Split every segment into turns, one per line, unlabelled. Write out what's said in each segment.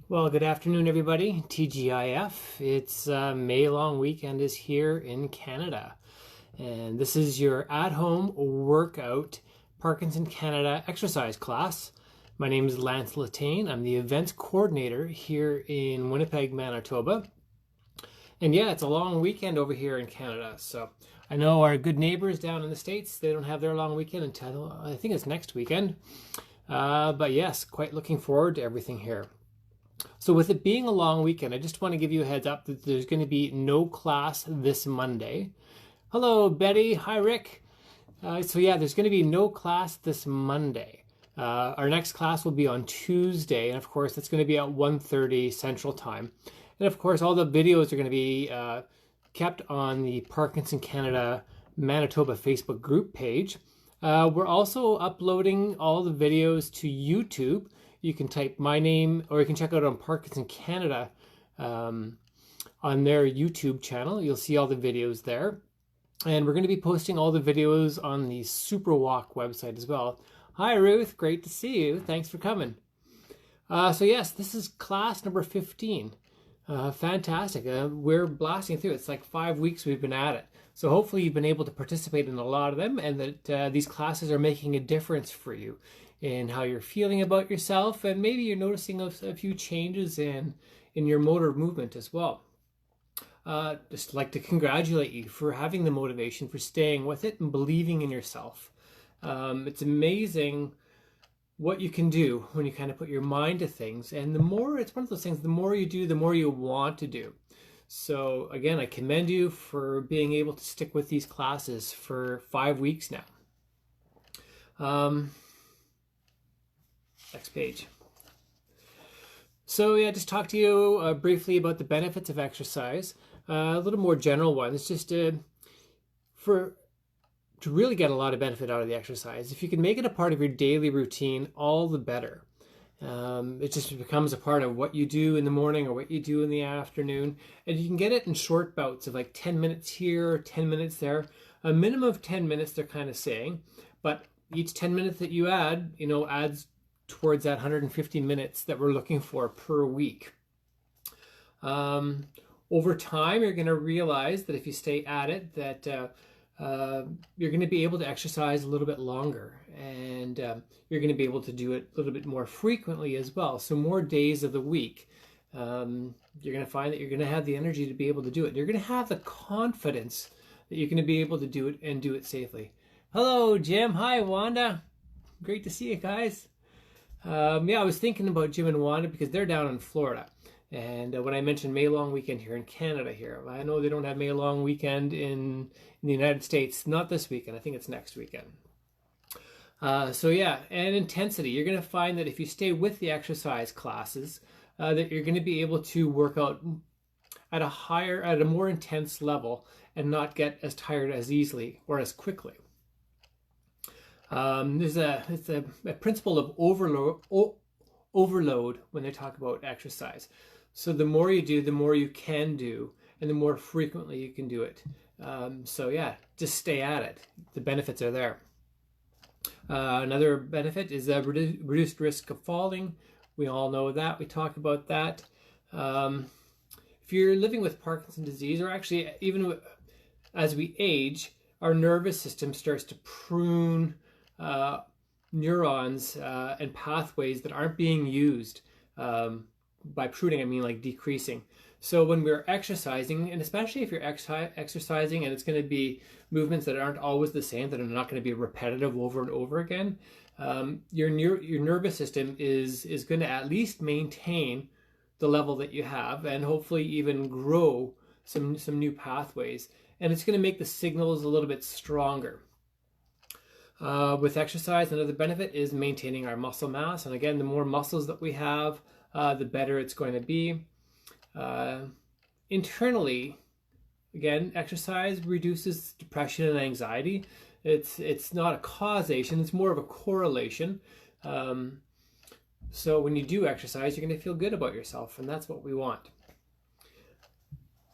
Well, good afternoon, everybody. TGIF. It's May long weekend is here in Canada. And this is your at-home workout Parkinson Canada exercise class. My name is Lance Letain. I'm the events coordinator here in Winnipeg, Manitoba. And yeah, it's a long weekend over here in Canada. So I know our good neighbors down in the States, they don't have their long weekend until I think it's next weekend. But yes, quite looking forward to everything here. So with it being a long weekend, I just want to give you a heads up that there's going to be no class this Monday. Hello, Betty. Hi, Rick. So yeah, there's going to be no class this Monday. Our next class will be on Tuesday, and of course, that's going to be at 1:30 Central Time. And of course, all the videos are going to be kept on the Parkinson Canada Manitoba Facebook group page. We're also uploading all the videos to YouTube. You can type my name, or you can check out on Parkinson Canada on their YouTube channel. You'll see all the videos there. And we're going to be posting all the videos on the Superwalk website as well. Hi, Ruth. Great to see you. Thanks for coming. So yes, this is class number 15. Fantastic. We're blasting through. It's like 5 weeks we've been at it. So hopefully you've been able to participate in a lot of them, and that these classes are making a difference for you in how you're feeling about yourself, and maybe you're noticing a few changes in your motor movement as well. Just like to congratulate you for having the motivation, for staying with it and believing in yourself. It's amazing what you can do when you kind of put your mind to things, and the more, it's one of those things, the more you do, the more you want to do. So again, I commend you for being able to stick with these classes for 5 weeks now. Next page. So yeah, just talk to you briefly about the benefits of exercise. A little more general one. It's just to really get a lot of benefit out of the exercise. If you can make it a part of your daily routine, all the better. It just becomes a part of what you do in the morning or what you do in the afternoon. And you can get it in short bouts of like 10 minutes here, 10 minutes there. A minimum of 10 minutes, they're kind of saying. But each 10 minutes that you add, adds towards that 150 minutes that we're looking for per week. Over time, you're going to realize that if you stay at it, that you're going to be able to exercise a little bit longer, and you're going to be able to do it a little bit more frequently as well. So more days of the week, you're going to find that you're going to have the energy to be able to do it. You're going to have the confidence that you're going to be able to do it and do it safely. Hello, Jim. Hi, Wanda. Great to see you guys. Yeah, I was thinking about Jim and Wanda because they're down in Florida. And when I mentioned May long weekend here in Canada here, I know they don't have May long weekend in the United States. Not this weekend. I think it's next weekend. So yeah, and intensity. You're going to find that if you stay with the exercise classes, that you're going to be able to work out at a more intense level and not get as tired as easily or as quickly. It's a principle of overload when they talk about exercise. So the more you do, the more you can do, and the more frequently you can do it. So yeah, just stay at it. The benefits are there. Another benefit is a reduced risk of falling. We all know that. We talk about that. If you're living with Parkinson's disease, or actually even as we age, our nervous system starts to prune neurons and pathways that aren't being used. By pruning, I mean like decreasing. So when we're exercising, and especially if you're exercising and it's going to be movements that aren't always the same, that are not going to be repetitive over and over again, your nervous system is going to at least maintain the level that you have, and hopefully even grow some new pathways. And it's going to make the signals a little bit stronger. With exercise, another benefit is maintaining our muscle mass. And again, the more muscles that we have, the better it's going to be. Internally, again, exercise reduces depression and anxiety. It's not a causation, it's more of a correlation. So when you do exercise, you're going to feel good about yourself, and that's what we want.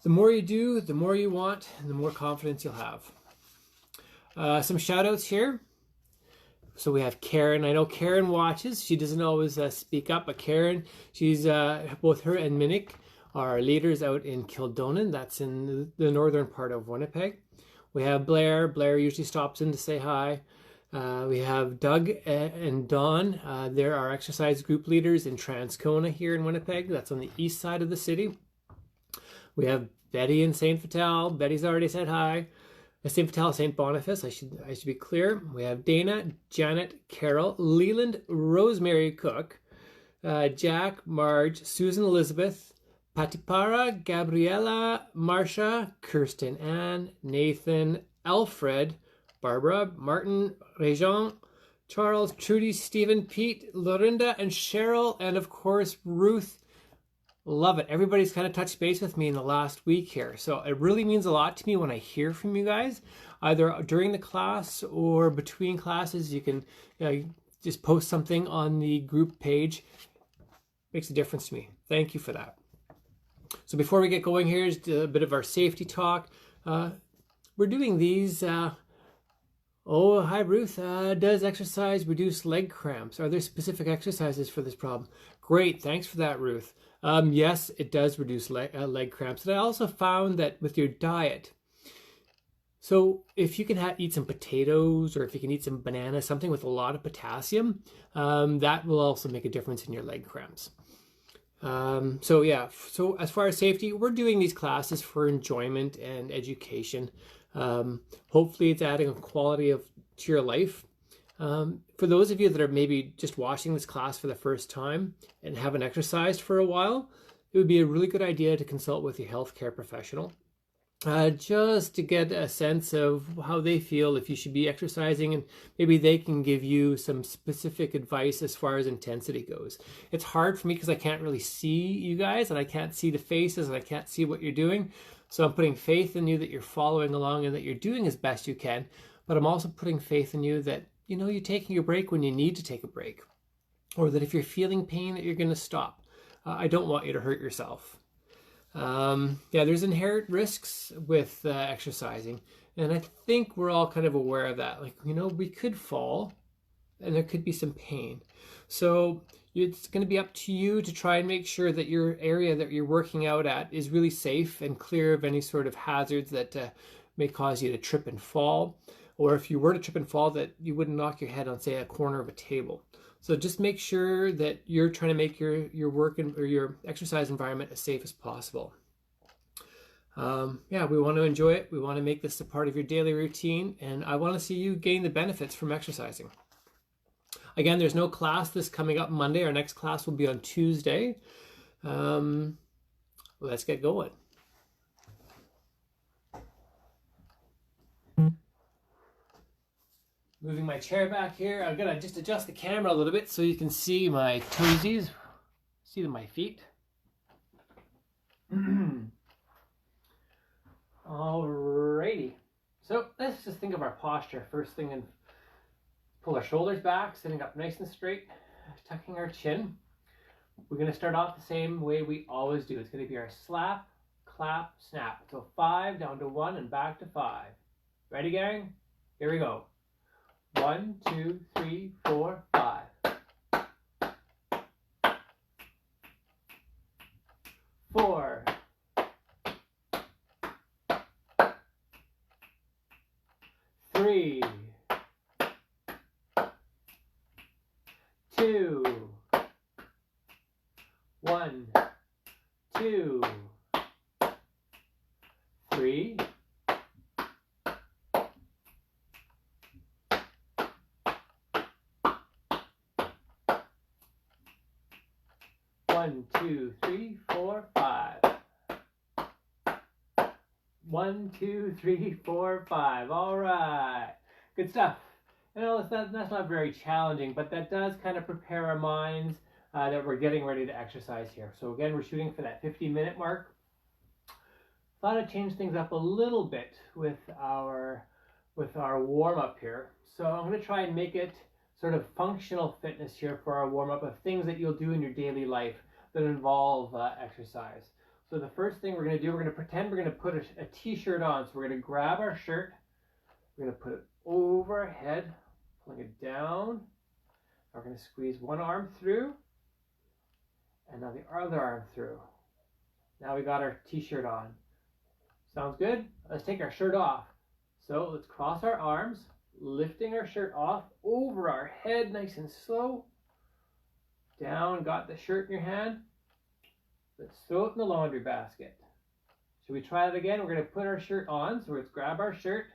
The more you do, the more you want, and the more confidence you'll have. Some shout outs here. So we have Karen. I know Karen watches. She doesn't always speak up, but Karen, she's both her and Minik are leaders out in Kildonan. That's in the northern part of Winnipeg. We have Blair. Blair usually stops in to say hi. We have Doug and Dawn. They're our exercise group leaders in Transcona here in Winnipeg. That's on the east side of the city. We have Betty in St. Vital. Betty's already said hi. St. Vital, St. Boniface, I should be clear. We have Dana, Janet, Carol, Leland, Rosemary Cook, Jack, Marge, Susan Elizabeth, Patipara, Gabriella, Marcia, Kirsten Ann, Nathan, Alfred, Barbara, Martin, Réjean, Charles, Trudy, Stephen, Pete, Lorinda, and Cheryl, and of course Ruth. Love it. Everybody's kind of touched base with me in the last week here. So it really means a lot to me when I hear from you guys, either during the class or between classes. You can just post something on the group page. Makes a difference to me. Thank you for that. So before we get going, here's a bit of our safety talk. We're doing these. Oh, hi Ruth. Does exercise reduce leg cramps? Are there specific exercises for this problem? Great. Thanks for that, Ruth. Yes, it does reduce leg cramps. And I also found that with your diet, so if you can eat some potatoes or if you can eat some bananas, something with a lot of potassium, that will also make a difference in your leg cramps. So yeah, so as far as safety, we're doing these classes for enjoyment and education. Hopefully it's adding a quality to your life. For those of you that are maybe just watching this class for the first time and haven't exercised for a while, it would be a really good idea to consult with your healthcare professional just to get a sense of how they feel if you should be exercising, and maybe they can give you some specific advice as far as intensity goes. It's hard for me because I can't really see you guys and I can't see the faces and I can't see what you're doing. So I'm putting faith in you that you're following along and that you're doing as best you can, but I'm also putting faith in you that you're taking a break when you need to take a break, or that if you're feeling pain that you're going to stop. I don't want you to hurt yourself. Yeah, there's inherent risks with exercising, and I think we're all kind of aware of that. Like, we could fall and there could be some pain. So it's going to be up to you to try and make sure that your area that you're working out at is really safe and clear of any sort of hazards that may cause you to trip and fall. Or if you were to trip and fall, that you wouldn't knock your head on, say, a corner of a table. So just make sure that you're trying to make your work or your exercise environment as safe as possible. Yeah, we want to enjoy it. We want to make this a part of your daily routine, and I want to see you gain the benefits from exercising. Again, there's no class this coming up Monday. Our next class will be on Tuesday. Let's get going. Moving my chair back here. I'm going to just adjust the camera a little bit so you can see my toesies. See my feet. Alrighty. So let's just think of our posture. First thing, and pull our shoulders back, sitting up nice and straight, tucking our chin. We're going to start off the same way we always do. It's going to be our slap, clap, snap. So 5, down to 1, and back to 5. Ready, gang? Here we go. 1, 2, 3, 4, 5. 4. 3. 2. 1, 2, 3. 1, 2, 3, 4, 5. 1, 2, 3, 4, 5. All right. Good stuff. That's not very challenging, but that does kind of prepare our minds that we're getting ready to exercise here. So again, we're shooting for that 50-minute mark. Thought I'd change things up a little bit with our warm-up here. So I'm going to try and make it sort of functional fitness here for our warm-up of things that you'll do in your daily life that involve exercise. So the first thing we're going to do, we're going to pretend we're going to put a t-shirt on. So we're going to grab our shirt, we're going to put it over our head, pulling it down. Now we're going to squeeze one arm through, and now the other arm through. Now we got our t-shirt on. Sounds good? Let's take our shirt off. So let's cross our arms, lifting our shirt off over our head, nice and slow. Down, got the shirt in your hand. Let's throw it in the laundry basket. Should we try it again? We're going to put our shirt on. So let's grab our shirt.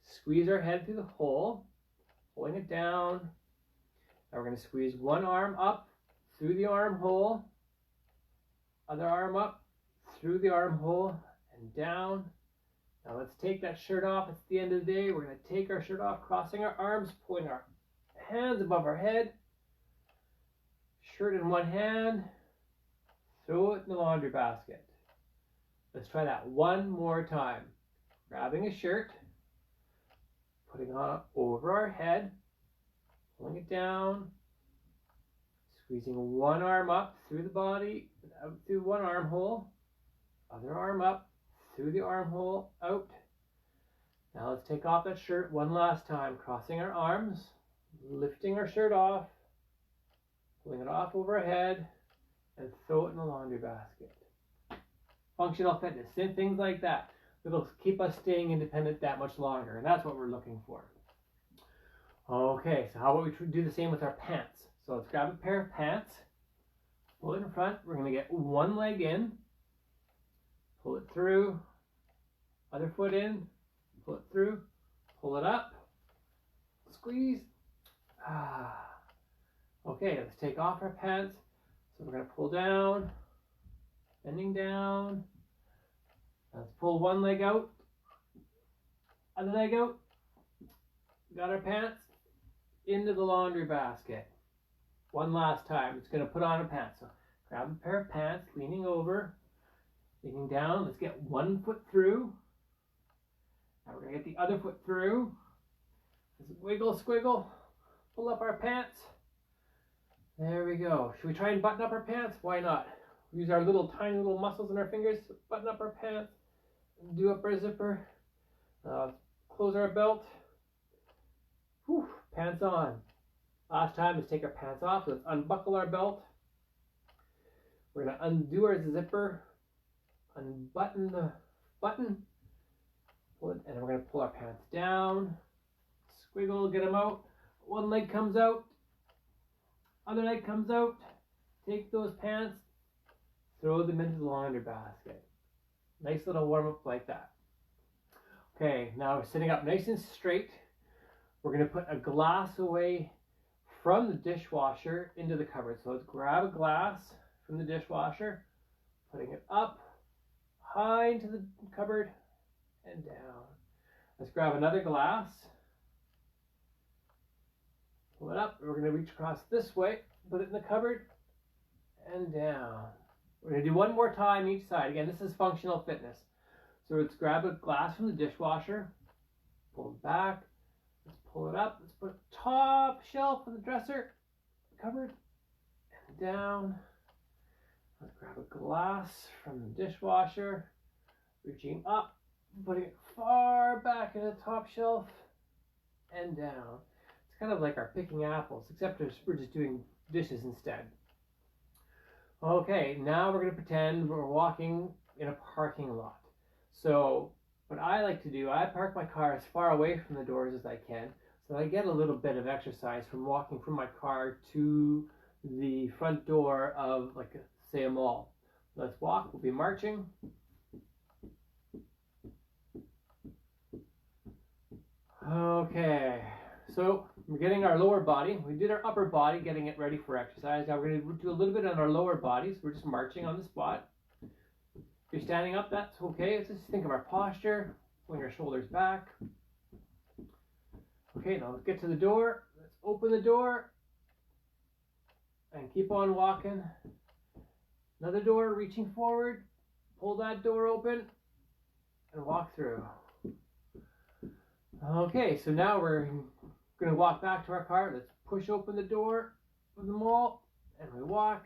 Squeeze our head through the hole, pulling it down. Now we're going to squeeze one arm up through the armhole, other arm up through the armhole and down. Now let's take that shirt off. It's the end of the day. We're going to take our shirt off, crossing our arms, pulling our hands above our head. Shirt in one hand, throw it in the laundry basket. Let's try that one more time. Grabbing a shirt, putting it over our head, pulling it down, squeezing one arm up through the body, out through one armhole, other arm up, through the armhole, out. Now let's take off that shirt one last time, crossing our arms, lifting our shirt off, pulling it off over our head, and throw it in the laundry basket. Functional fitness, things like that. It'll keep us staying independent that much longer, and that's what we're looking for. Okay, so how about we do the same with our pants? So let's grab a pair of pants, pull it in front. We're going to get one leg in, pull it through, other foot in, pull it through, pull it up, squeeze. Okay, let's take off our pants. So we're going to pull down, bending down. Let's pull one leg out, other leg out. Got our pants into the laundry basket. One last time. It's going to put on a pants. So grab a pair of pants, leaning over, leaning down. Let's get one foot through. Now we're going to get the other foot through. Let's wiggle, squiggle, pull up our pants. There we go. Should we try and button up our pants? Why not? Use our little tiny little muscles in our fingers to button up our pants. Do up our zipper. Close our belt. Whew, pants on. Last time, let's take our pants off. Let's unbuckle our belt. We're going to undo our zipper. Unbutton the button. Pull it, and we're going to pull our pants down. Squiggle, get them out. One leg comes out. Other leg comes out. Take those pants. Throw them into the laundry basket. Nice little warm up like that. Okay, now we're sitting up nice and straight. We're going to put a glass away from the dishwasher into the cupboard. So let's grab a glass from the dishwasher, putting it up, high into the cupboard, and down. Let's grab another glass, pull it up. We're going to reach across this way, put it in the cupboard, and down. We're going to do one more time each side. Again, this is functional fitness. So let's grab a glass from the dishwasher, pull it back, let's pull it up, let's put it top shelf of the dresser, cupboard, and down. Let's grab a glass from the dishwasher, reaching up, putting it far back in the top shelf, and down. It's kind of like our picking apples, except we're just doing dishes instead. Okay, now we're going to pretend we're walking in a parking lot. So what I like to do, I park my car as far away from the doors as I can, so I get a little bit of exercise from walking from my car to the front door of, like, say, a mall. Let's walk. We'll be marching. Okay, so we're getting our lower body. We did our upper body, getting it ready for exercise. Now we're going to do a little bit on our lower bodies. We're just marching on the spot. If you're standing up, that's okay. Let's just think of our posture. Pulling our shoulders back. Okay, now let's get to the door. Let's open the door and keep on walking. Another door, reaching forward. Pull that door open and walk through. Okay, so now we're going to walk back to our car. Let's push open the door of the mall and we walk.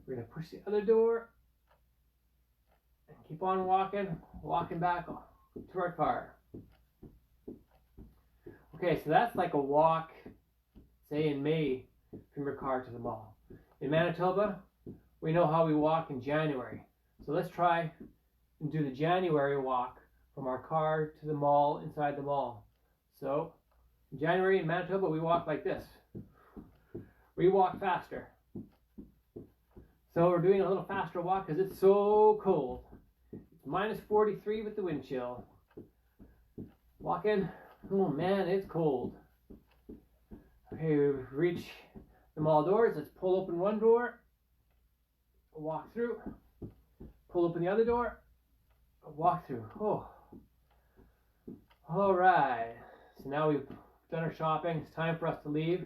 We're going to push the other door and keep on walking, walking back to our car. Okay, so that's like a walk, say in May, from your car to the mall. In Manitoba, we know how we walk in January. So let's try and do the January walk from our car to the mall, inside the mall. So in January in Manitoba, we walk like this. We walk faster. So we're doing a little faster walk because it's so cold. It's minus 43 with the wind chill. Walking, oh man, it's cold. Okay, we've reached the mall doors. Let's pull open one door, walk through, pull open the other door, walk through. Oh, all right. So now we've done our shopping. It's time for us to leave.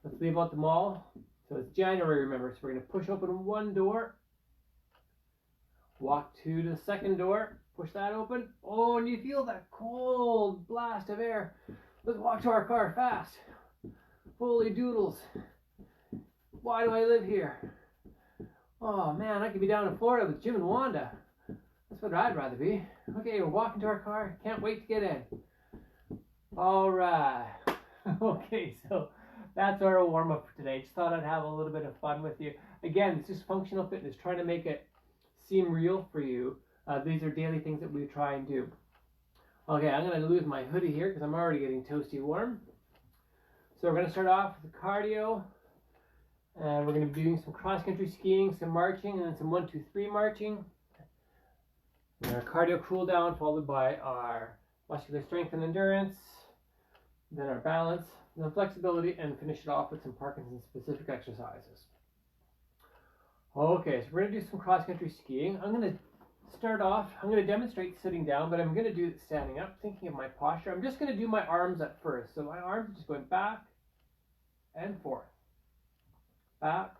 Let's leave out the mall. So it's January, remember. So we're going to push open one door, walk to the second door, push that open. Oh, and you feel that cold blast of air. Let's walk to our car fast. Holy doodles. Why do I live here? Oh man, I could be down in Florida with Jim and Wanda. That's what I'd rather be. Okay, we're walking to our car. Can't wait to get in. All right. Okay, so that's our warm-up for today. Just thought I'd have a little bit of fun with you. Again, it's just functional fitness, trying to make it seem real for you. These are daily things that we try and do. Okay, I'm going to lose my hoodie here because I'm already getting toasty warm. So we're going to start off with the cardio. And we're going to be doing some cross-country skiing, some marching, and then some 1, 2, 3 marching. And our cardio cool down, followed by our muscular strength and endurance. Then our balance, and then flexibility, and finish it off with some Parkinson-specific exercises. Okay, so we're going to do some cross-country skiing. I'm going to start off, I'm going to demonstrate sitting down, but I'm going to do it standing up, thinking of my posture. I'm just going to do my arms at first. So my arms are just going back and forth. Back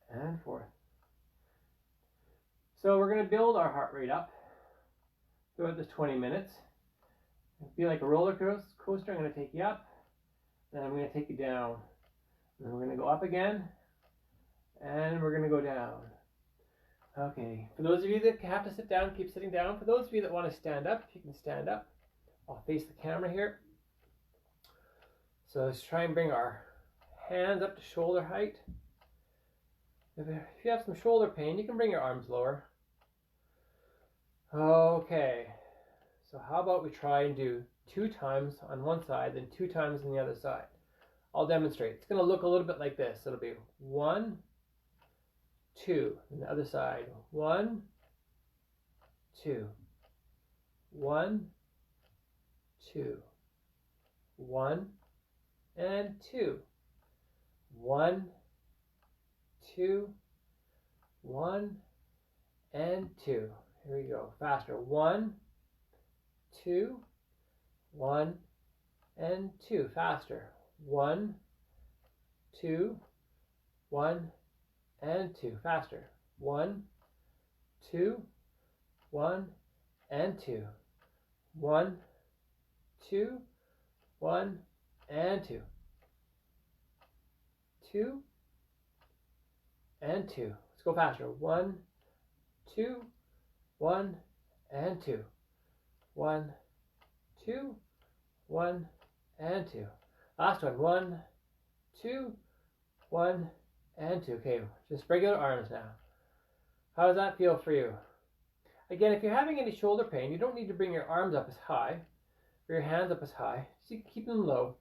and forth. So we're going to build our heart rate up throughout this 20 minutes. It'll be like a roller coaster. I'm going to take you up, then I'm going to take you down. Then we're going to go up again, and we're going to go down. Okay, for those of you that have to sit down, keep sitting down. For those of you that want to stand up, if you can stand up, I'll face the camera here. So let's try and bring our hands up to shoulder height. If you have some shoulder pain, you can bring your arms lower. Okay, so how about we try and do 2 times on one side, then 2 times on the other side. I'll demonstrate. It's going to look a little bit like this. It'll be 1, 2, and the other side. 1, 2, 1, 2, 1, and 2. 1, 2, 1, and 2. Here we go. Faster. 1, 2, 1, and 2. Faster. 1, 2, 1, and 2. Faster. 1, 2, 1, and 2. 1, 2, 1, and 2. 2 and 2. Let's go faster. 1, 2, 1, and 2. 1, 2, 1, and 2. Last one. 1, 2, 1, and 2. Okay, just regular arms now. How does that feel for you? Again, if you're having any shoulder pain, you don't need to bring your arms up as high or your hands up as high. Just keep them low.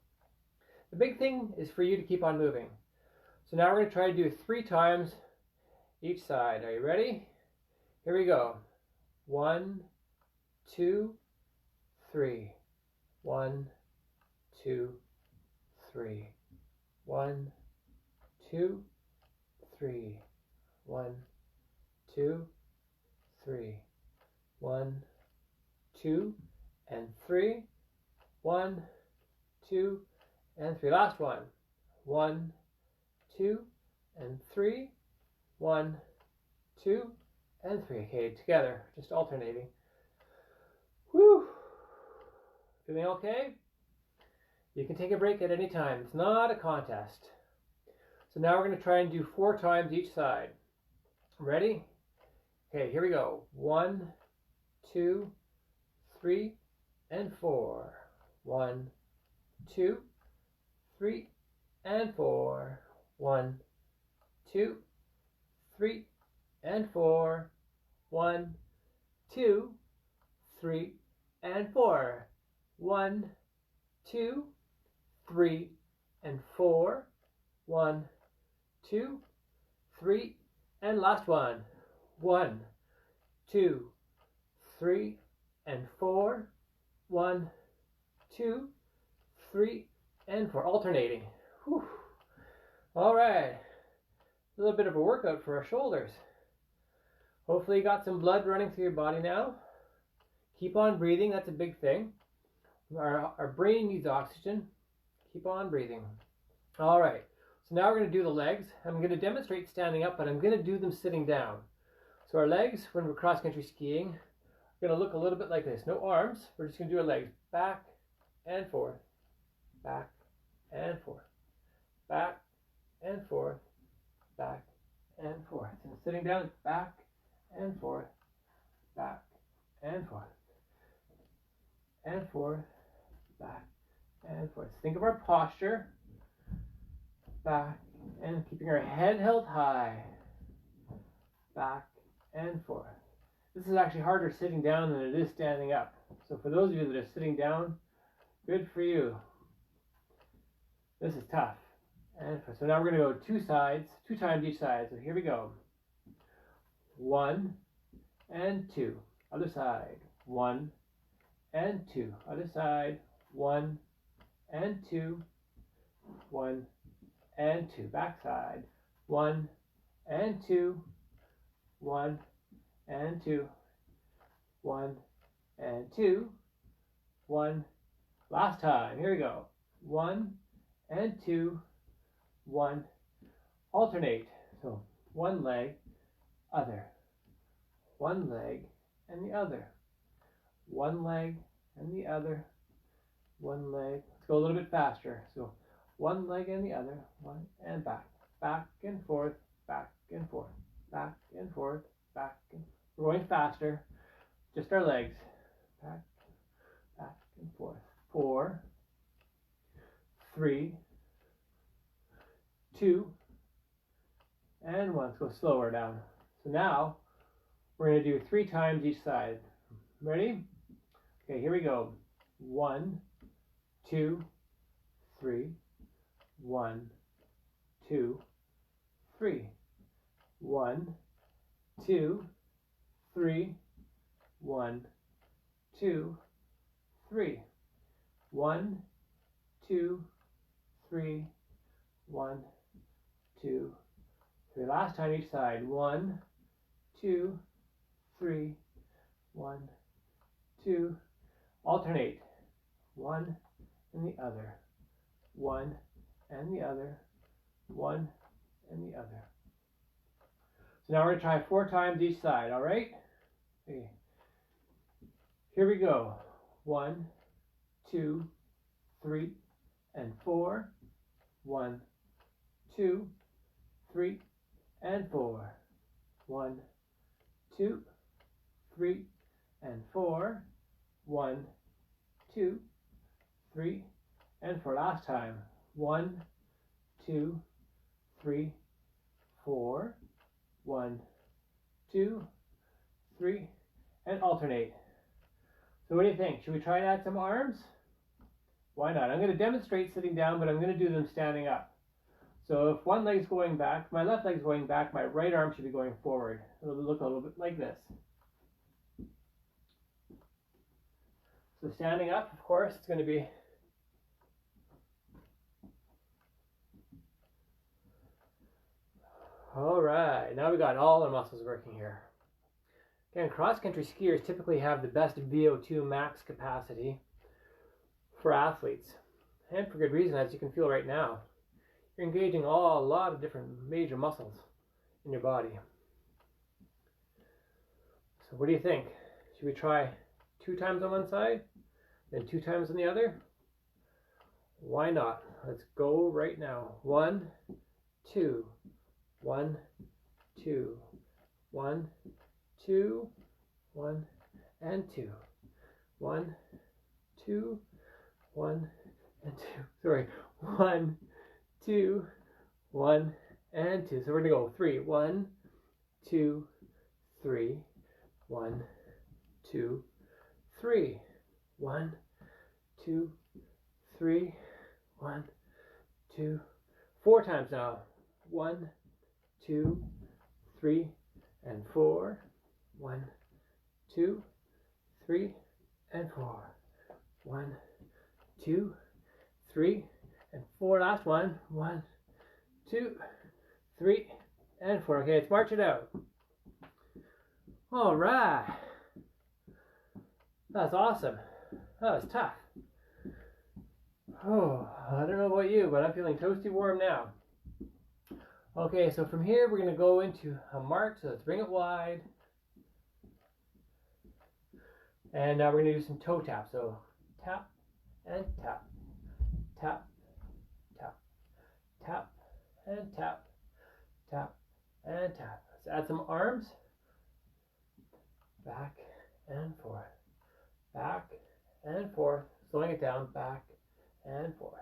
The big thing is for you to keep on moving. So now we're going to try to do 3 times each side. Are you ready? Here we go. 1, 2, 3. 1, 2, 3. 1, 2, 3. 1, 2, 3. 1, 2, and 3. 1, 2, and 3. Last one. 1, 2, and 3. 1, 2, and 3. Okay, together, just alternating. Whew. Feeling okay? You can take a break at any time. It's not a contest. So now we're going to try and do 4 times each side. Ready? Okay, here we go. 1, 2, 3, and 4. 1, 2, 3, and 4. 1, 2, 3, and 4. 1, 2, 3, and 4. 1, 2, 3, and 4. 1, 2, 3, and last one. 1, 2, 3, and 4. 1, 2, 3, and 4. Alternating. Whew. All right. A little bit of a workout for our shoulders. Hopefully you got some blood running through your body now. Keep on breathing. That's a big thing. Our brain needs oxygen. Keep on breathing. All right. So now we're going to do the legs. I'm going to demonstrate standing up, but I'm going to do them sitting down. So our legs, when we're cross-country skiing, are going to look a little bit like this. No arms. We're just going to do our legs back and forth, back and forth, back and forth, back and forth. And sitting down, back and forth, back and forth, and forth, back and forth. Think of our posture, back and keeping our head held high, back and forth. This is actually harder sitting down than it is standing up. So for those of you that are sitting down, good for you. This is tough. And so now we're going to go 2 sides, 2 times each side. So here we go. 1 and 2. Other side. 1 and 2. Other side. 1 and 2. 1 and 2. Back side. 1 and 2. 1 and 2. 1 and 2. 1. Last time. Here we go. 1 and 2. 1. Alternate. So one leg, other. One leg and the other. One leg and the other. One leg. Let's go a little bit faster. So one leg and the other. One and back. Back and forth. Back and forth. Back and forth. Back and forth. We're going faster. Just our legs. Back, back and forth. 4, 3, 2, and 1. Let's go slower down. So now we're going to do 3 times each side. Ready? Okay, here we go. 1, 2, 3. 1, 2, 3. 1, 2, 3. 1, 2, 3. 1, 2, 3. 1, 2, 3. Last time each side. 1, 2, 3. 1, 2. Alternate. One and the other. One and the other. One and the other. So now we're going to try 4 times each side, all right? Okay. Here we go. 1, 2, 3, and 4. 1, 2, 3, and 4. 1, 2, 3, and 4. 1, 2, 3, and 4. Last time. 1, 2, 3, 4. 1, 2, 3, and alternate. So what do you think? Should we try and add some arms? Why not? I'm going to demonstrate sitting down, but I'm going to do them standing up. So if one leg's going back, my left leg's going back, my right arm should be going forward. It'll look a little bit like this. So standing up, of course, it's going to be all right. Now we got all our muscles working here. Again, cross-country skiers typically have the best VO2 max capacity for athletes, and for good reason, as you can feel right now. You're engaging a lot of different major muscles in your body. So what do you think? Should we try 2 times on one side, then 2 times on the other? Why not? Let's go right now. 1, 2, 1, 2, 1, 2, 1, and 2. 1, 2, 1, and 2. Sorry. 1, 2, 1, and 2. So we're going to go 3. 1, 2, 3. 1, 2, 3. 1, 2, 3. 1, 2. 4 times now. 1, 2, 3, and 4. 1, 2, 3, and 4. 1, 2, 3, and 4. Last one. 1, 2, 3, and 4. Okay, let's march it out. All right. That's awesome. That was tough. Oh, I don't know about you, but I'm feeling toasty warm now. Okay, so from here we're going to go into a march. So let's bring it wide. And now we're going to do some toe taps. So tap and tap, tap, tap, tap, and tap, tap, and tap. Let's add some arms. Back and forth, back and forth. Slowing it down, back and forth.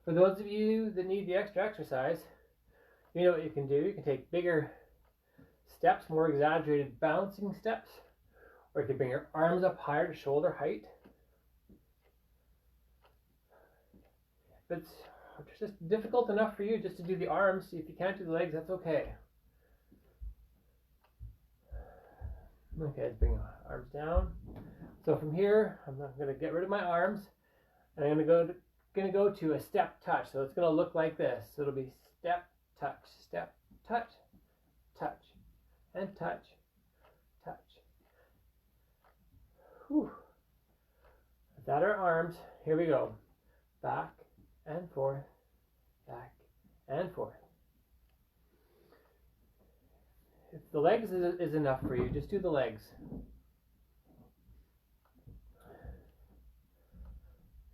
For those of you that need the extra exercise, you know what you can do. You can take bigger steps, more exaggerated bouncing steps, or you can bring your arms up higher to shoulder height. If it's just difficult enough for you just to do the arms, if you can't do the legs, that's okay. Okay, let's bring my arms down. So from here, I'm going to get rid of my arms, and I'm going to go to a step touch. So it's going to look like this. So it'll be step, touch, step, touch, touch, and touch, touch. Whew. Is that our arms? Here we go. Back and forth, back and forth. If the legs is enough for you, just do the legs.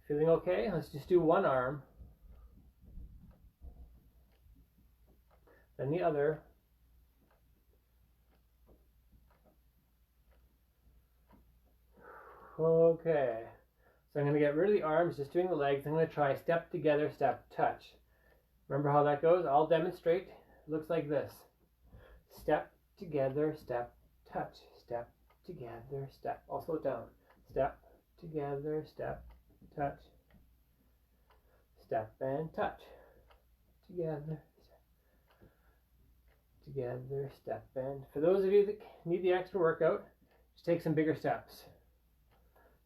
Feeling okay? Let's just do one arm. Then the other. Okay. So I'm going to get rid of the arms, just doing the legs. I'm going to try step together, step, touch. Remember how that goes? I'll demonstrate. It looks like this. Step together, step, touch. Step together, step. I'll slow it down. Step together, step, touch. Step and touch. Together, step. Together, step and. For those of you that need the extra workout, just take some bigger steps.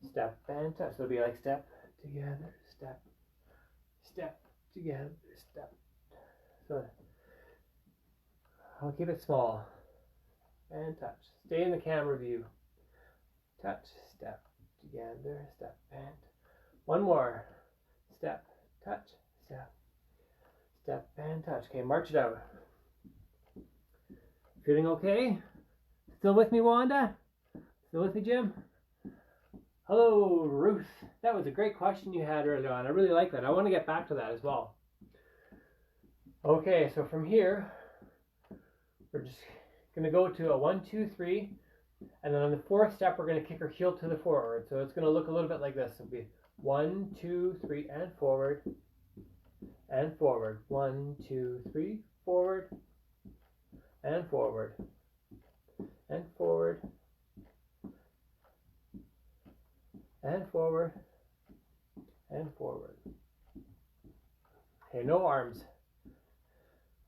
Step and touch. So it'll be like step together, step, step together, step. So I'll keep it small. And touch. Stay in the camera view. Touch, step, together, step, and. One more. Step, touch, step, step, and touch. Okay, march it out. Feeling okay? Still with me, Wanda? Still with me, Jim? Hello, Ruth. That was a great question you had earlier on. I really like that. I want to get back to that as well. Okay, so from here, we're just going to go to a 1, 2, 3, and then on the fourth step, we're going to kick our heel to the forward. So it's going to look a little bit like this. It'll be 1, 2, 3, and forward, and forward. 1, 2, 3, forward, and forward, and forward, and forward, and forward. Okay, no arms.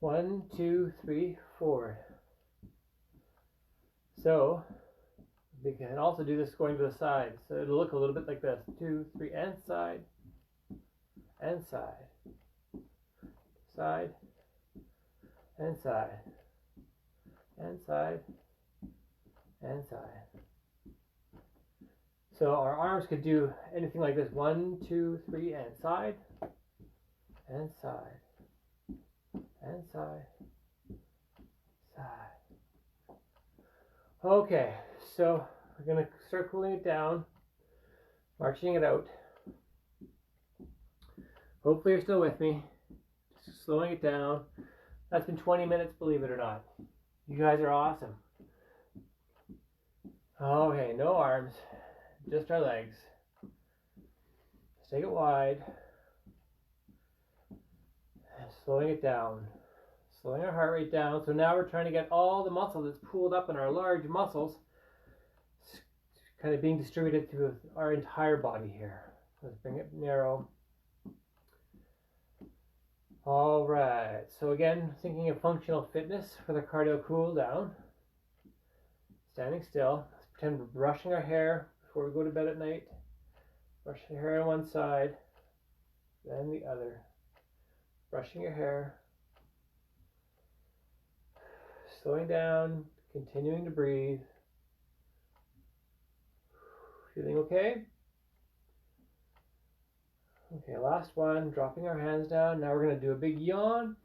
1, 2, 3, forward. So we can also do this going to the side. So it'll look a little bit like this. 2, 3, and side, and side, side, and side, and side, and side. So our arms could do anything like this. 1, 2, 3, and side, and side, and side, side. Okay, so we're going to start cooling it down, marching it out. Hopefully you're still with me. Just slowing it down. That's been 20 minutes, believe it or not. You guys are awesome. Okay, no arms, just our legs. Let's take it wide. slowing it down, slowing our heart rate down. So now we're trying to get all the muscle that's pooled up in our large muscles kind of being distributed through our entire body here. Let's bring it narrow. All right, so again, thinking of functional fitness for the cardio cool down. Standing still. Let's pretend we're brushing our hair before we go to bed at night. Brush your hair on one side, then the other. Brushing your hair. Slowing down, continuing to breathe. Feeling okay? Okay, last one. Dropping our hands down. Now we're going to do a big yawn.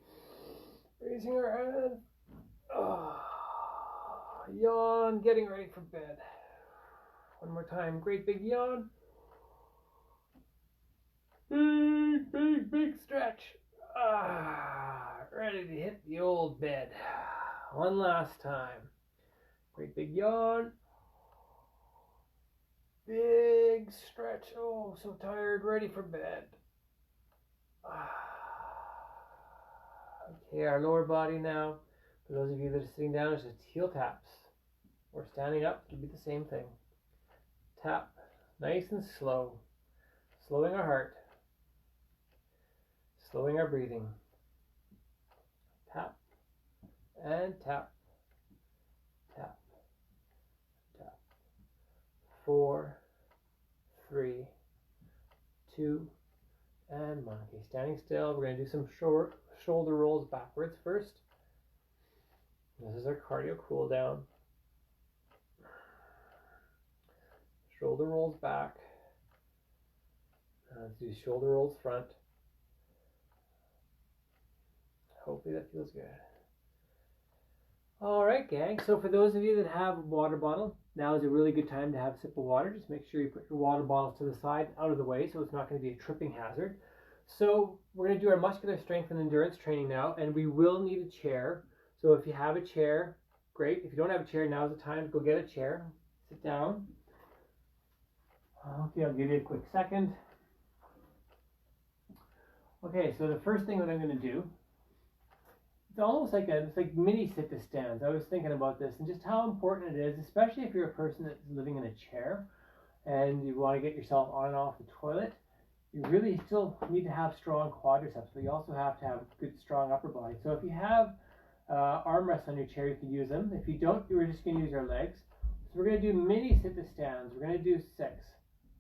Raising our hand. Oh, yawn, getting ready for bed. One more time. Great big yawn. Big, big, big stretch. Ready to hit the old bed. One last time. Great big yawn. Big stretch. Oh, so tired. Ready for bed. Okay, our lower body now. For those of you that are sitting down, it's just heel taps. Or standing up, it'll be the same thing. Tap. Nice and slow. Slowing our heart. Slowing our breathing. Tap. And tap. Tap. Tap. 4, 3, 2, and 1. Okay, standing still. We're going to do some shoulder rolls backwards first. This is our cardio cool down. Shoulder rolls back. Let's do shoulder rolls front. Hopefully that feels good. All right, gang. So for those of you that have a water bottle, now is a really good time to have a sip of water. Just make sure you put your water bottles to the side, out of the way, so it's not going to be a tripping hazard. So we're going to do our muscular strength and endurance training now, and we will need a chair. So if you have a chair, great. If you don't have a chair, now's the time to go get a chair. Sit down. Okay, I'll give you a quick second. Okay, so the first thing that I'm going to do, it's almost like mini sit-to-stands. I was thinking about this and just how important it is, especially if you're a person that's living in a chair and you want to get yourself on and off the toilet. You really still need to have strong quadriceps, but you also have to have a good, strong upper body. So if you have armrests on your chair, you can use them. If you don't, you're just going to use your legs. So we're going to do mini sit-to-stands. We're going to do 6.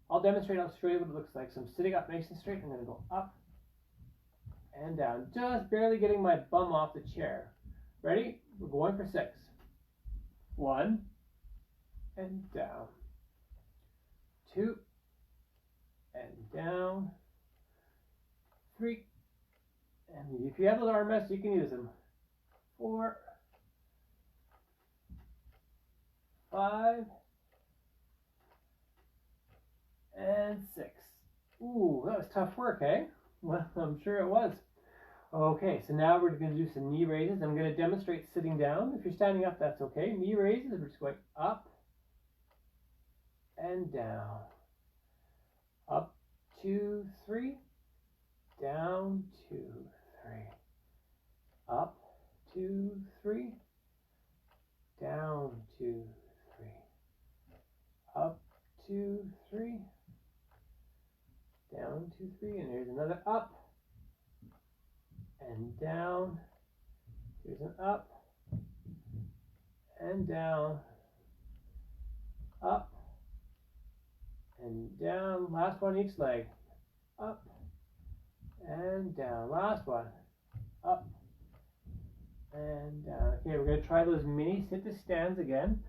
I'll demonstrate, I'll show you what it looks like. So I'm sitting up nice and straight. I'm going to go up and down, just barely getting my bum off the chair. Ready? We're going for 6. 1 and down. 2 and down. 3, and if you have those armrests, you can use them. 4, 5, and 6. Ooh, that was tough work, eh? Well, I'm sure it was. Okay, so now we're going to do some knee raises. I'm going to demonstrate sitting down. If you're standing up, that's okay. Knee raises, we're just going up and down. Up, 2, 3. Down, 2, 3. Up, 2, 3. Down, 2, 3. Up, 2, 3. Down, 2, 3. And here's another up and down. Here's an up and down. Up and down. Last one each leg. Up and down. Last one. Up and down. Okay, we're going to try those mini sit-to-stands again.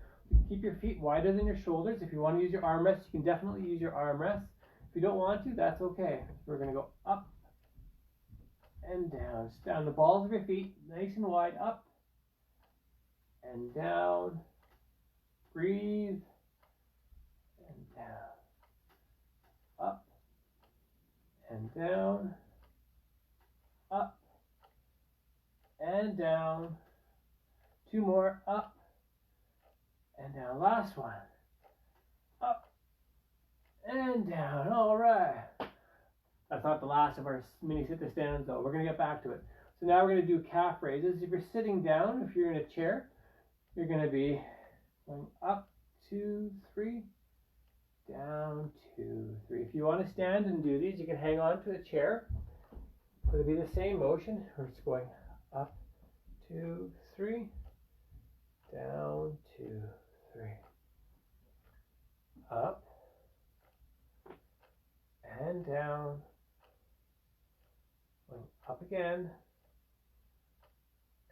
Keep your feet wider than your shoulders. If you want to use your armrests, you can definitely use your armrests. If you don't want to, that's okay. We're going to go up and down. Just down the balls of your feet, nice and wide. Up and down. Breathe and down. Up and down. Up and down. 2 more. Up and down. Last one. Up and down. All right. That's not the last of our mini sit-to-stands though. We're going to get back to it. So now we're going to do calf raises. If you're sitting down, if you're in a chair, you're going to be going up, 2, 3, down, 2, 3. If you want to stand and do these, you can hang on to a chair. It's going to be the same motion. We're just going up, 2, 3, down, 2, 3. Up and down. Going up again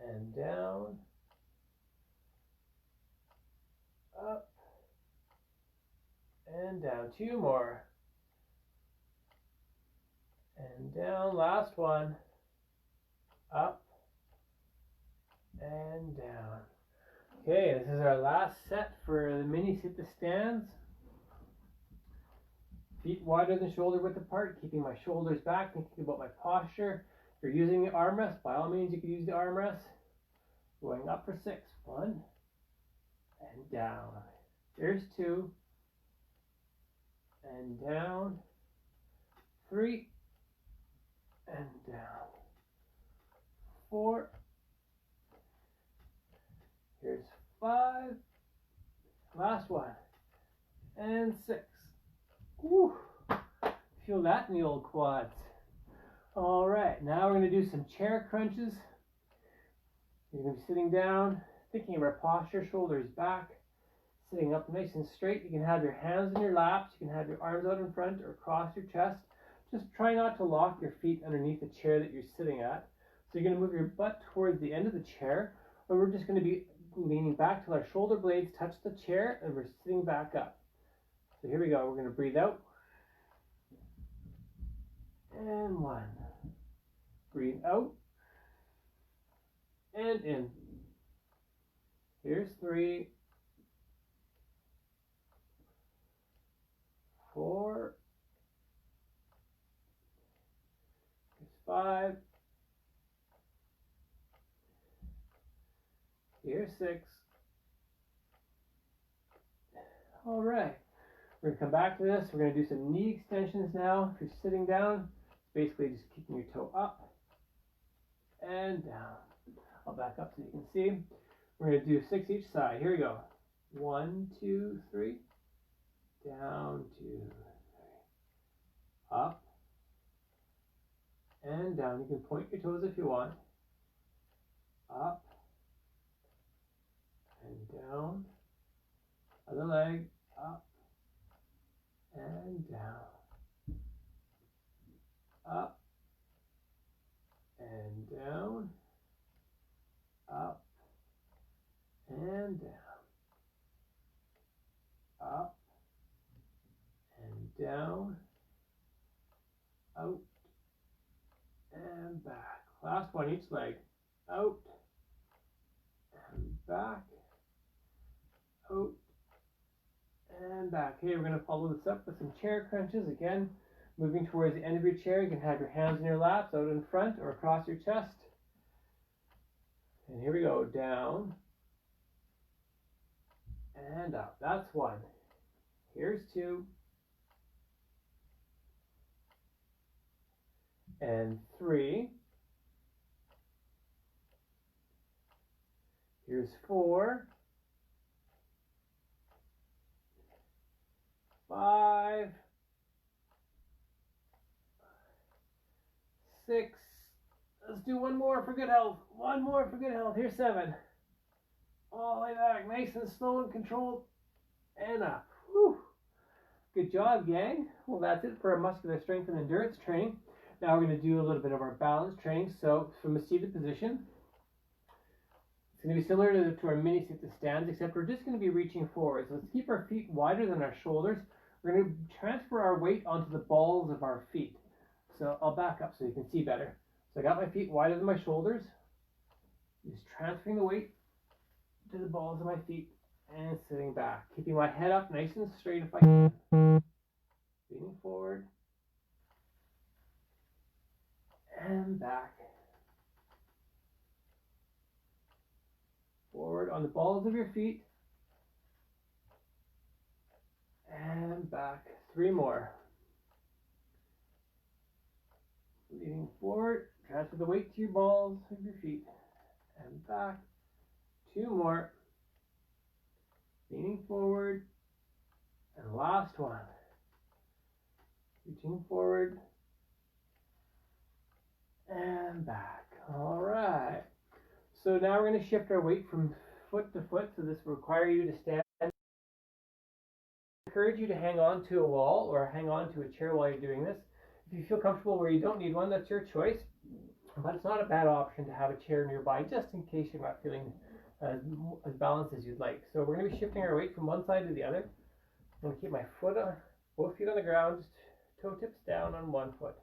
and down. Up and down. 2 more. And down. Last one. Up and down. Okay, this is our last set for the mini sit-to-stands. Feet wider than shoulder width apart, keeping my shoulders back, thinking about my posture. If you're using the armrest, by all means you can use the armrest. Going up for 6. 1 and down. There's 2 and down. 3 and down. 4. Here's 5. Last one. And 6. Whew. Feel that in the old quads. All right, now we're going to do some chair crunches. You're going to be sitting down, thinking of our posture, shoulders back, sitting up nice and straight. You can have your hands in your laps. You can have your arms out in front or across your chest. Just try not to lock your feet underneath the chair that you're sitting at. So you're going to move your butt towards the end of the chair, and we're just going to be leaning back till our shoulder blades touch the chair, and we're sitting back up. So here we go. We're going to breathe out. And 1. Breathe out. And in. Here's 3. 4. Here's 5. Here's 6. All right. We're going to come back to this. We're going to do some knee extensions now. If you're sitting down, basically just kicking your toe up and down. I'll back up so you can see. We're going to do 6 each side. Here we go. 1, 2, 3. Down, 2, 3. Up and down. You can point your toes if you want. Up and down. Other leg. Up and down. Up and down. Up and down. Up and down. Out and back. Last one each leg. Out and back. Out and back. Okay, we're going to follow this up with some chair crunches. Again, moving towards the end of your chair. You can have your hands in your laps, out in front or across your chest. And here we go. Down and up. That's 1. Here's 2. And 3. Here's 4. 5. 6. Let's do one more for good health. One more for good health. Here's 7. All the way back. Nice and slow and controlled. And up. Whew. Good job, gang. Well, that's it for our muscular strength and endurance training. Now we're going to do a little bit of our balance training. So from a seated position, it's going to be similar to our mini sit-to-stands, except we're just going to be reaching forward. So let's keep our feet wider than our shoulders. We're going to transfer our weight onto the balls of our feet. So I'll back up so you can see better. So I got my feet wider than my shoulders. Just transferring the weight to the balls of my feet and sitting back. Keeping my head up nice and straight if I can. Leaning forward. And back. Forward on the balls of your feet. And back. 3 more. Leaning forward. Transfer the weight to your balls of your feet and back. 2 more. Leaning forward. And last one. Reaching forward and back. All right. So now we're going to shift our weight from foot to foot. So this will require you to stand. I encourage you to hang on to a wall or hang on to a chair while you're doing this. If you feel comfortable where you don't need one, that's your choice. But it's not a bad option to have a chair nearby just in case you're not feeling as balanced as you'd like. So we're going to be shifting our weight from one side to the other. I'm going to keep my foot on, both feet on the ground, just toe tips down on one foot.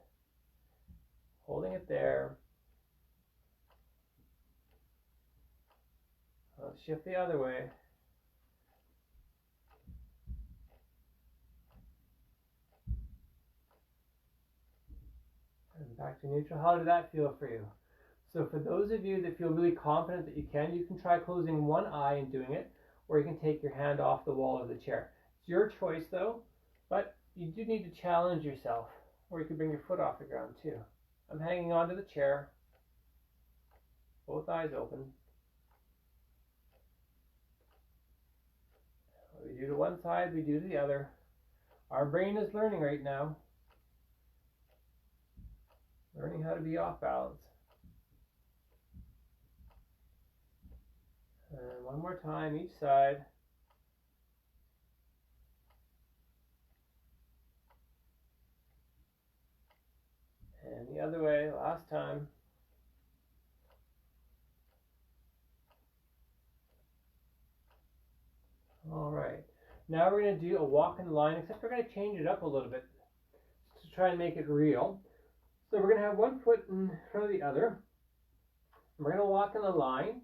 Holding it there. Let's shift the other way. And back to neutral. How did that feel for you? So for those of you that feel really confident that you can try closing one eye and doing it, or you can take your hand off the wall of the chair. It's your choice though, but you do need to challenge yourself, or you can bring your foot off the ground too. I'm hanging onto the chair, both eyes open. We do to one side, we do to the other. Our brain is learning right now, learning how to be off balance. And one more time, each side. And the other way, last time. All right. Now we're going to do a walk in line, except we're going to change it up a little bit to try and make it real. So we're going to have one foot in front of the other. We're going to walk in a line.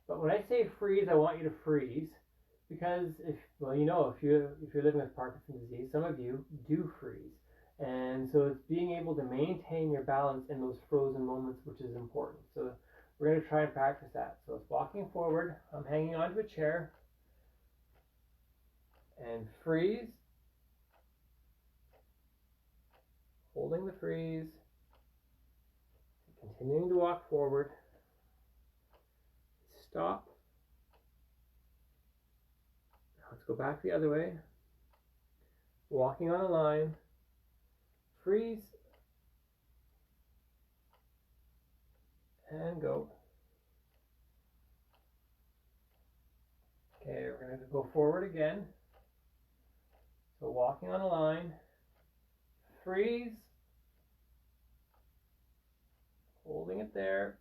But when I say freeze, I want you to freeze, because if you're living with Parkinson's disease, some of you do freeze, and so it's being able to maintain your balance in those frozen moments, which is important. So we're going to try and practice that. So it's walking forward. I'm hanging onto a chair, and freeze, holding the freeze, continuing to walk forward. Stop. Let's go back the other way. Walking on a line. Freeze. And go. Okay, we're going to go forward again. So walking on a line. Freeze. Holding it there.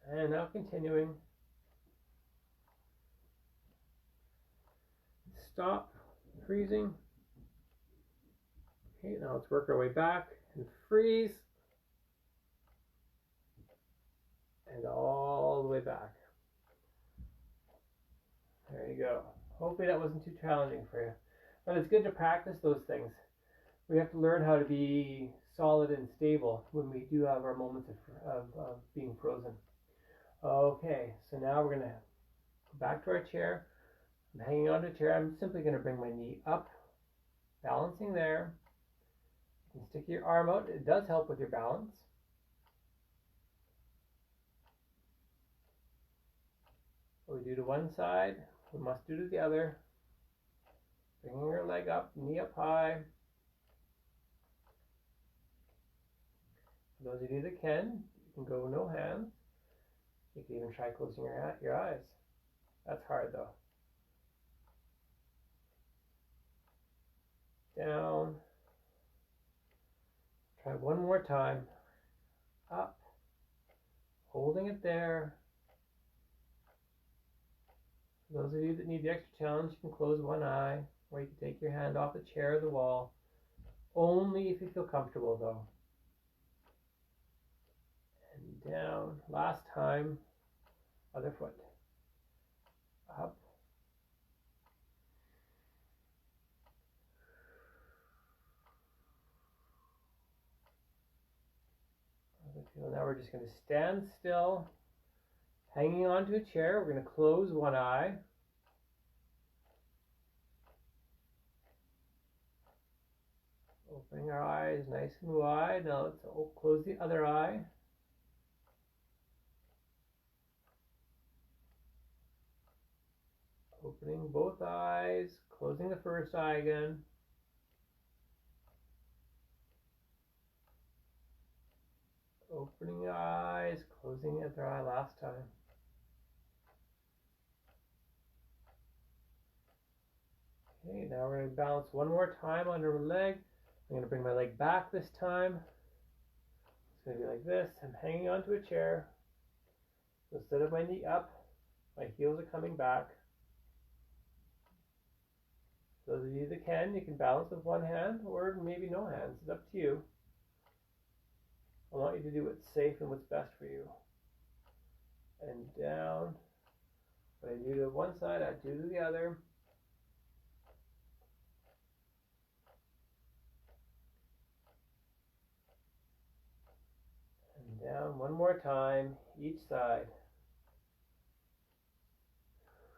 And now continuing. Stop, freezing. Okay, now let's work our way back and freeze. And all the way back. There you go. Hopefully that wasn't too challenging for you. But it's good to practice those things. We have to learn how to be solid and stable when we do have our moments of being frozen. Okay, so now we're going to go back to our chair. I'm hanging onto a chair. I'm simply going to bring my knee up, balancing there. You can stick your arm out. It does help with your balance. What we do to one side, we must do to the other. Bringing your leg up, knee up high. For those of you that can, you can go no hands. You can even try closing your eyes. That's hard though. Down. Try one more time. Up. Holding it there. For those of you that need the extra challenge, you can close one eye, or you can take your hand off the chair or the wall. Only if you feel comfortable though. And down. Last time. Other foot. Up. Now we're just going to stand still, hanging onto a chair. We're going to close one eye. Opening our eyes nice and wide. Now let's close the other eye. Opening both eyes, closing the first eye again. Opening your eyes, closing the other eye last time. Okay, now we're going to balance one more time under my leg. I'm going to bring my leg back this time. It's going to be like this. I'm hanging onto a chair. So instead of my knee up, my heels are coming back. So those of you that can, you can balance with one hand or maybe no hands. It's up to you. I want you to do what's safe and what's best for you. And down. What I do to one side, I do to the other. And down one more time, each side.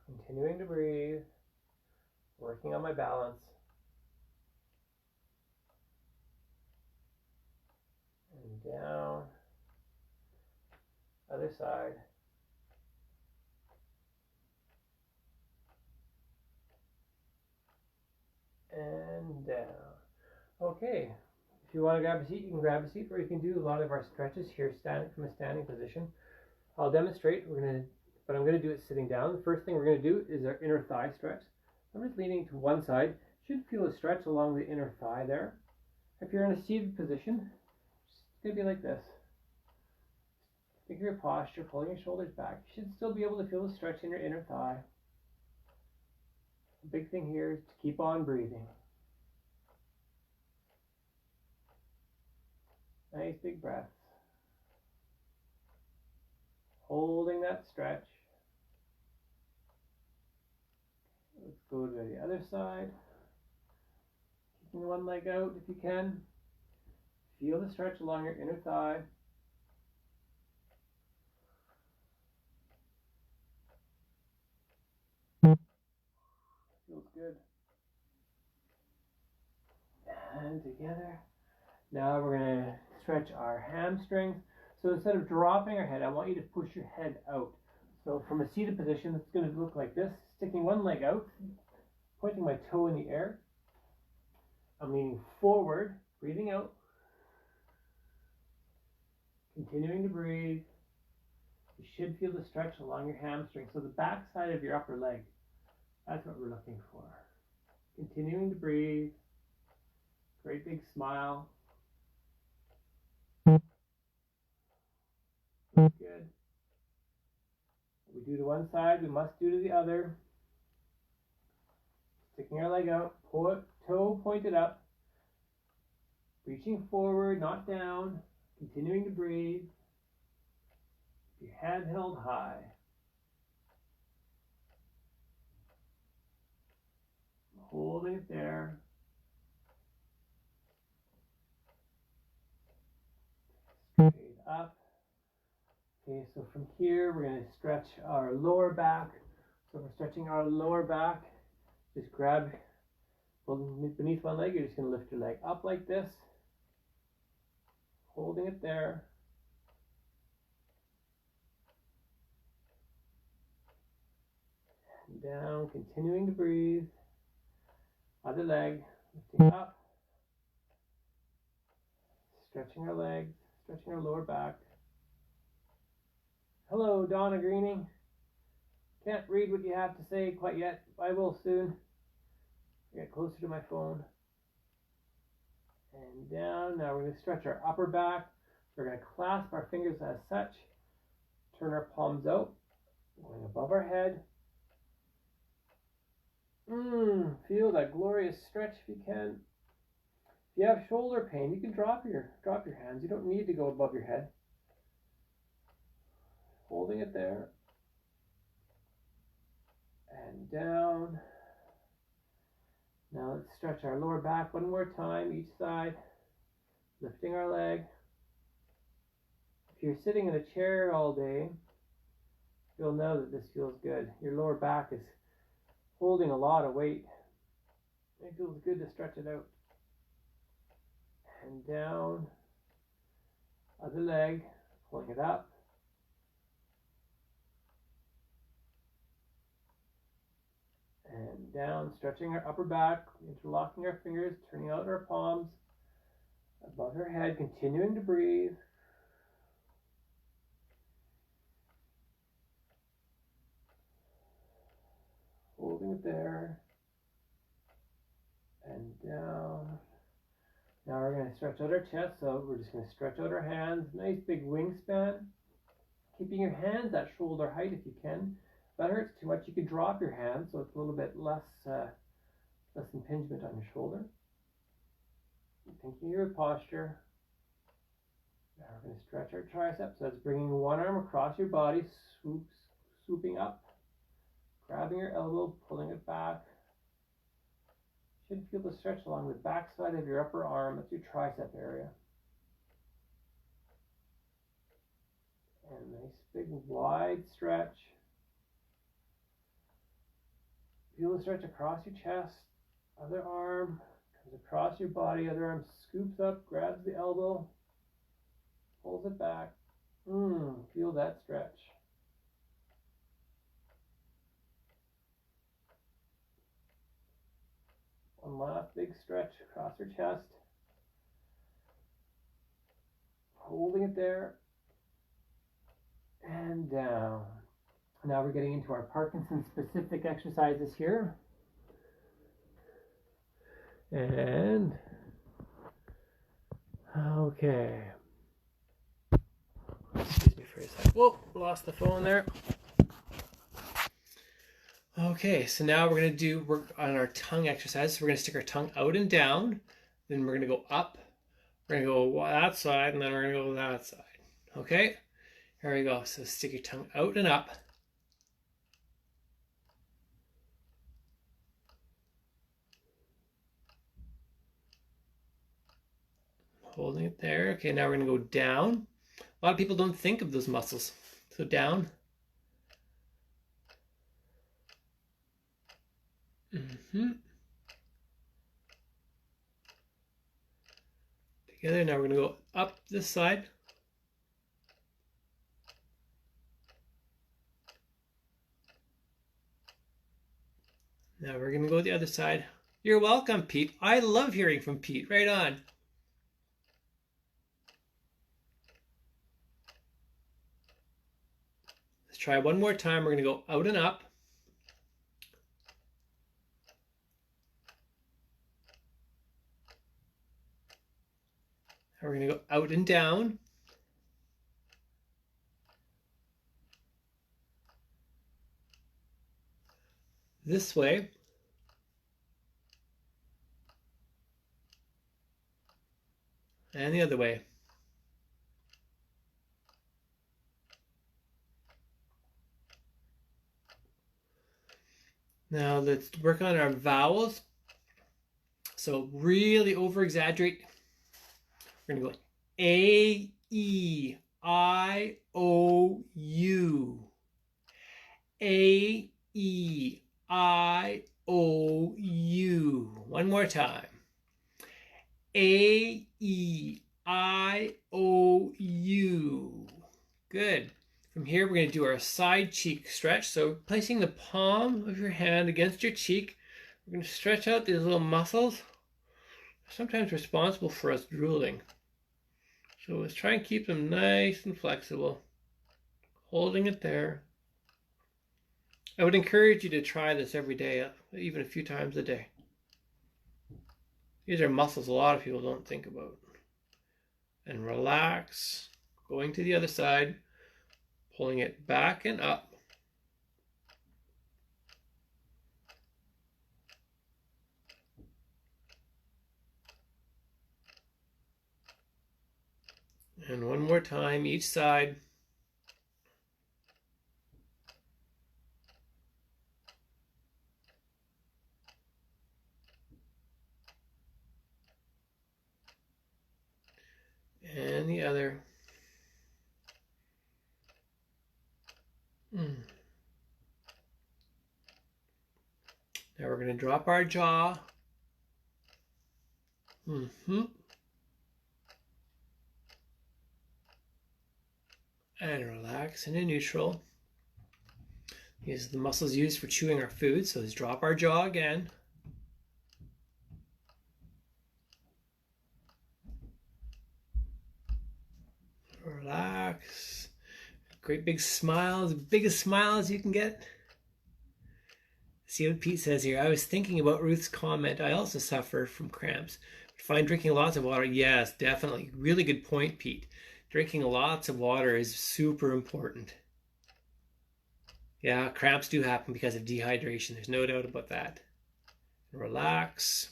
Continuing to breathe, working on my balance. And down. Other side. And down. Okay, if you want to grab a seat, you can grab a seat, or you can do a lot of our stretches here standing from a standing position. I'll demonstrate. But I'm going to do it sitting down. The first thing we're going to do is our inner thigh stretch. I'm just leaning to one side. You should feel a stretch along the inner thigh there. If you're in a seated position, it's going to be like this. Think of your posture, pulling your shoulders back. You should still be able to feel the stretch in your inner thigh. The big thing here is to keep on breathing. Nice big breaths. Holding that stretch. Let's go to the other side. Keeping one leg out if you can. Feel the stretch along your inner thigh. Feels good. And together. Now we're going to stretch our hamstrings. So instead of dropping our head, I want you to push your head out. So from a seated position, it's going to look like this. Sticking one leg out, pointing my toe in the air. I'm leaning forward, breathing out. Continuing to breathe. You should feel the stretch along your hamstring. So the back side of your upper leg. That's what we're looking for. Continuing to breathe. Great big smile. Good. What we do to one side, we must do to the other. Sticking our leg out, toe pointed up. Reaching forward, not down. Continuing to breathe. Your head held high. Holding it there. Straight up. Okay, so from here we're going to stretch our lower back. So we're stretching our lower back. Just grab beneath one leg. You're just going to lift your leg up like this. Holding it there. And down, continuing to breathe. Other leg, lifting up. Stretching our legs, stretching our lower back. Hello, Donna Greening. Can't read what you have to say quite yet. I will soon. Get closer to my phone. And down. Now we're going to stretch our upper back. We're going to clasp our fingers as such. Turn our palms out, going above our head. Feel that glorious stretch if you can. If you have shoulder pain, you can drop your hands. You don't need to go above your head. Holding it there. And down. Now let's stretch our lower back one more time, each side. Lifting our leg. If you're sitting in a chair all day, you'll know that this feels good. Your lower back is holding a lot of weight. It feels good to stretch it out. And down. Other leg, pulling it up. And down, stretching our upper back, interlocking our fingers, turning out our palms above her head, continuing to breathe. Holding it there. And down. Now we're going to stretch out our chest, so we're just going to stretch out our hands. Nice big wingspan. Keeping your hands at shoulder height if you can. If that hurts too much, you can drop your hands so it's a little bit less impingement on your shoulder. Thinking of your posture. Now we're going to stretch our triceps. That's bringing one arm across your body, swooping up, grabbing your elbow, pulling it back. You should feel the stretch along the back side of your upper arm. That's your tricep area. And nice big wide stretch. Feel the stretch across your chest. Other arm comes across your body. Other arm scoops up, grabs the elbow, pulls it back. Feel that stretch. One last big stretch across your chest. Holding it there. And down. Now we're getting into our Parkinson's specific exercises here. And okay. Excuse me for a second. Whoa, lost the phone there. Okay, so now we're going to work on our tongue exercise. So we're going to stick our tongue out and down. Then we're going to go up. We're going to go that side, and then we're going to go that side. Okay? Here we go. So stick your tongue out and up. Holding it there. Okay, now we're going to go down. A lot of people don't think of those muscles. So down. Together. Now we're going to go up this side. Now we're going to go the other side. You're welcome, Pete. I love hearing from Pete. Right on. Let's try one more time. We're going to go out and up. Now we're going to go out and down. This way. And the other way. Now let's work on our vowels. So really over exaggerate. We're going to go A, E, I, O, U. A, E, I, O, U. One more time. A, E, I, O, U. Good. From here, we're going to do our side cheek stretch. So placing the palm of your hand against your cheek, we're going to stretch out these little muscles, sometimes responsible for us drooling. So let's try and keep them nice and flexible, holding it there. I would encourage you to try this every day, even a few times a day. These are muscles a lot of people don't think about. And relax, going to the other side, pulling it back and up. And one more time, each side. And the other. Now we're going to drop our jaw. And relax into neutral. These are the muscles used for chewing our food. So let's drop our jaw again. Relax. Great big smile, as big a smile as you can get. See what Pete says here. I was thinking about Ruth's comment. I also suffer from cramps. Find drinking lots of water. Yes, definitely. Really good point, Pete. Drinking lots of water is super important. Yeah, cramps do happen because of dehydration. There's no doubt about that. Relax.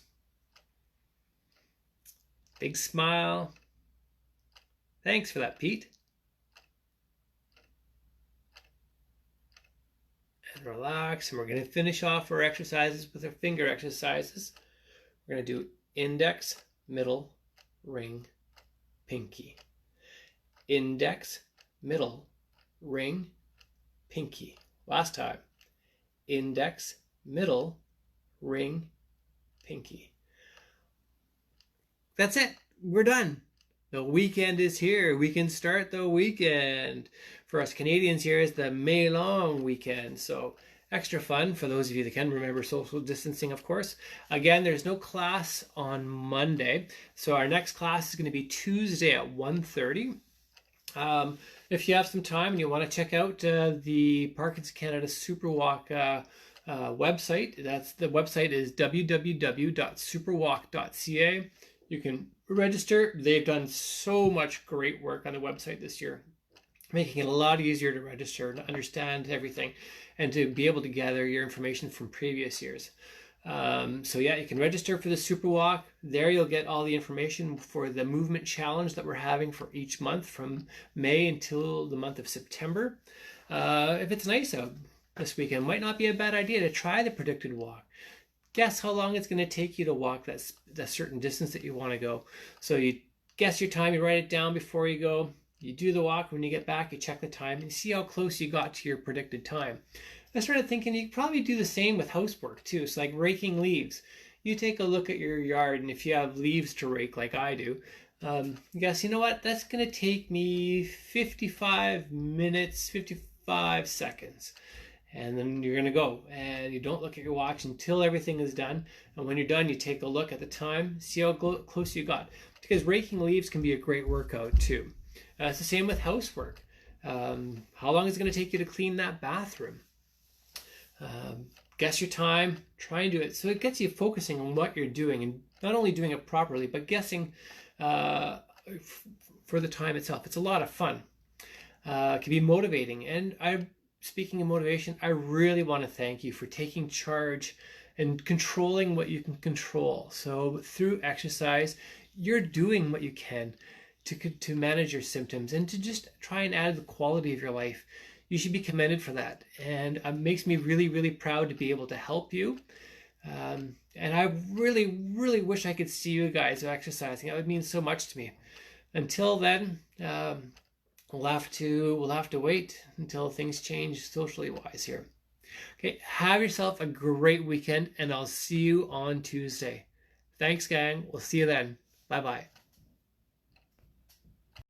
Big smile. Thanks for that, Pete. And relax. And we're going to finish off our exercises with our finger exercises. We're going to do index, middle, ring, pinky. Index, middle, ring, pinky. Last time. Index, middle, ring, pinky. That's it. We're done. The weekend is here. We can start the weekend. For us Canadians here is the May long weekend. So extra fun for those of you that can. Remember social distancing, of course. Again, there's no class on Monday. So our next class is going to be Tuesday at 1:30. If you have some time and you want to check out the Parkinson Canada Superwalk website, the website is www.superwalk.ca. You can register. They've done so much great work on the website this year, making it a lot easier to register and understand everything and to be able to gather your information from previous years. So yeah, you can register for the Superwalk. There you'll get all the information for the movement challenge that we're having for each month from May until the month of September. If it's nice out this weekend, might not be a bad idea to try the predicted walk. Guess how long it's going to take you to walk that certain distance that you want to go. So you guess your time, you write it down before you go. You do the walk. When you get back, you check the time and see how close you got to your predicted time. I started thinking you could probably do the same with housework too. So like raking leaves. You take a look at your yard, and if you have leaves to rake like I do, guess, you know what? That's going to take me 55 minutes, 55 seconds. And then you're going to go, and you don't look at your watch until everything is done. And when you're done, you take a look at the time, see how close you got. Because raking leaves can be a great workout too. It's the same with housework. How long is it going to take you to clean that bathroom? Guess your time, try and do it. So it gets you focusing on what you're doing and not only doing it properly, but guessing for the time itself. It's a lot of fun. It can be motivating. And speaking of motivation, I really want to thank you for taking charge and controlling what you can control. So through exercise, you're doing what you can to manage your symptoms and to just try and add the quality of your life. You should be commended for that. And it makes me really, really proud to be able to help you. And I really, really wish I could see you guys exercising. That would mean so much to me. Until then, we'll have to wait until things change socially wise here. Okay, have yourself a great weekend, and I'll see you on Tuesday. Thanks, gang. We'll see you then. Bye-bye.